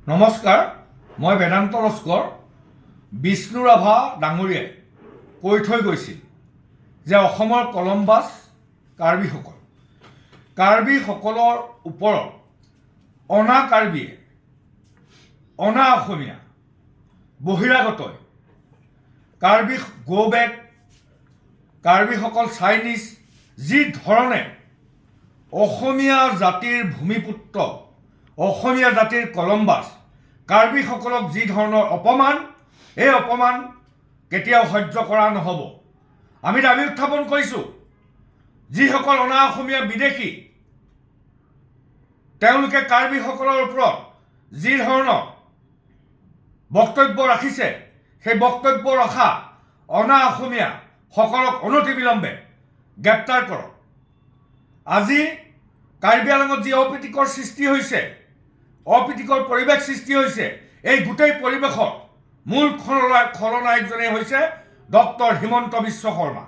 নমস্কাৰ, মই বেদান্ত লস্কৰ। বিষ্ণু ৰাভা ডাঙৰীয়াই কৈ থৈ গৈছিল যে অসমৰ কলম্বাছ কাৰ্বিসকলৰ ওপৰত অনা কাৰ্বিয়ে, অনা অসমীয়া, বহিৰাগতই, কাৰ্বি গো বেক, কাৰ্বিসকল চাইনিজ যি ধৰণে অসমীয়া জাতিৰ ভূমিপুত্ৰ, অসমীয়া জাতিৰ কলম্বাছ কাৰ্বিসকলক যি ধৰণৰ অপমান, এই অপমান কেতিয়াও সহ্য কৰা নহ'ব। আমি দাবী উত্থাপন কৰিছোঁ, যিসকল অনা অসমীয়া বিদেশী তেওঁলোকে কাৰ্বিসকলৰ ওপৰত যি ধৰণৰ বক্তব্য ৰাখিছে, সেই বক্তব্য ৰখা অনা অসমীয়াসকলক অনতিবিলম্বে গ্ৰেপ্তাৰ কৰক। আজি কাৰ্বি আংলঙত যি অপ্ৰীতিকৰ সৃষ্টি হৈছে, অপ্ৰীতিকৰ পৰিৱেশ সৃষ্টি হৈছে, এই গোটেই পৰিৱেশৰ মূল খলনায়কজনেই হৈছে ডক্টৰ হিমন্ত বিশ্ব শৰ্মা।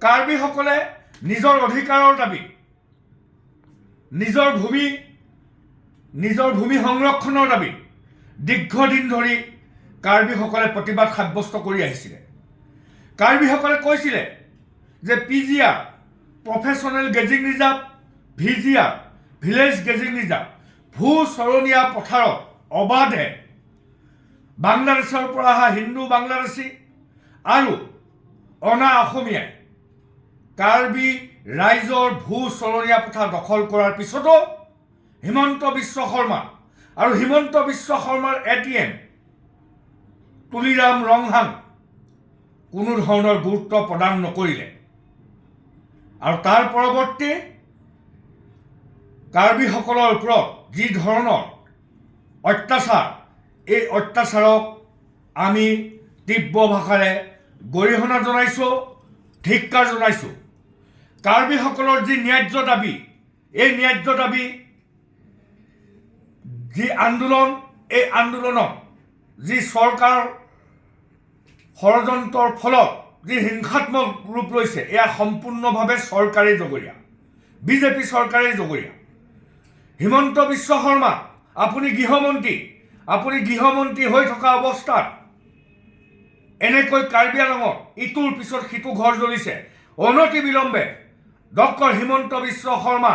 কাৰ্বিসকলে নিজৰ অধিকাৰৰ দাবী, নিজৰ ভূমি সংৰক্ষণৰ দাবী দীৰ্ঘদিন ধৰি কাৰ্বিসকলে প্ৰতিবাদ সাব্যস্ত কৰি আহিছিলে। কাৰ্বিসকলে কৈছিলে যে PGR professional grazing reserve, VGR village grazing reserve, ভূ-চৰণীয়া পথাৰত অবাধে বাংলাদেশৰ পৰা অহা হিন্দু বাংলাদেশী আৰু অনা অসমীয়াই কাৰ্বি ৰাইজৰ ভূ-চৰণীয়া পথাৰ দখল কৰাৰ পিছতো হিমন্ত বিশ্ব শৰ্মা আৰু হিমন্ত বিশ্ব শৰ্মাৰ ATM তুলিৰাম ৰংহাং কোনো ধৰণৰ গুৰুত্ব প্ৰদান নকৰিলে। আৰু তাৰ পৰৱৰ্তী কাৰ্বিসকলৰ ওপৰত যি ধৰণৰ অত্যাচাৰ, এই অত্যাচাৰক আমি তীব্ৰ ভাষাৰে গৰিহণা জনাইছোঁ, ধিক্কাৰ জনাইছোঁ। কাৰ্বিসকলৰ যি ন্যায্য দাবী, এই ন্যায্য দাবী যি আন্দোলন, এই আন্দোলনক যি চৰকাৰ ষড়যন্ত্ৰৰ ফলত যি হিংসাত্মক ৰূপ লৈছে, এয়া সম্পূৰ্ণভাৱে চৰকাৰী জগৰীয়া, বিজেপি চৰকাৰী জগৰীয়া। হিমন্ত বিশ্ব শৰ্মা, আপুনি গৃহমন্ত্ৰী হৈ থকা অৱস্থাত এনেকৈ কাৰ্বি আংলঙত ইটোৰ পিছত সিটো ঘৰ জ্বলিছে। অনতিবিলম্বে ডক্টৰ হিমন্ত বিশ্ব শৰ্মা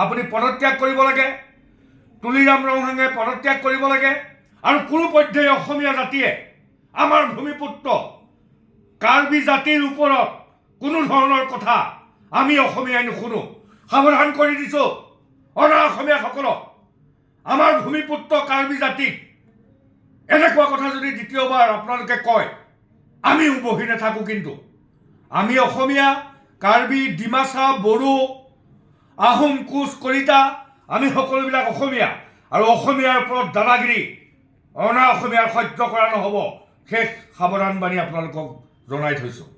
আপুনি পদত্যাগ কৰিব লাগে, তুলিৰাম ৰংহাঙে পদত্যাগ কৰিব লাগে। আৰু কোনোপধ্যেই অসমীয়া জাতিয়ে আমাৰ ভূমিপুত্ৰ কাৰ্বি জাতিৰ ওপৰত কোনো ধৰণৰ কথা আমি অসমীয়াই নুশুনো। সাৱধান কৰি দিছোঁ অনা অসমীয়াসকলক, আমাৰ ভূমিপুত্ৰ কাৰ্বি জাতিক এনেকুৱা কথা যদি দ্বিতীয়বাৰ আপোনালোকে কয়, আমিও বহি নাথাকোঁ। কিন্তু আমি অসমীয়া, কাৰ্বি, ডিমাচা, বড়ো, আহোম, কোচ, কলিতা, আমি সকলোবিলাক অসমীয়া। আৰু অসমীয়াৰ ওপৰত দাদাগিৰি অনা অসমীয়াৰ সহ্য কৰা নহ'ব। শেষ সাৱধানবাণী আপোনালোকক জনাই থৈছোঁ।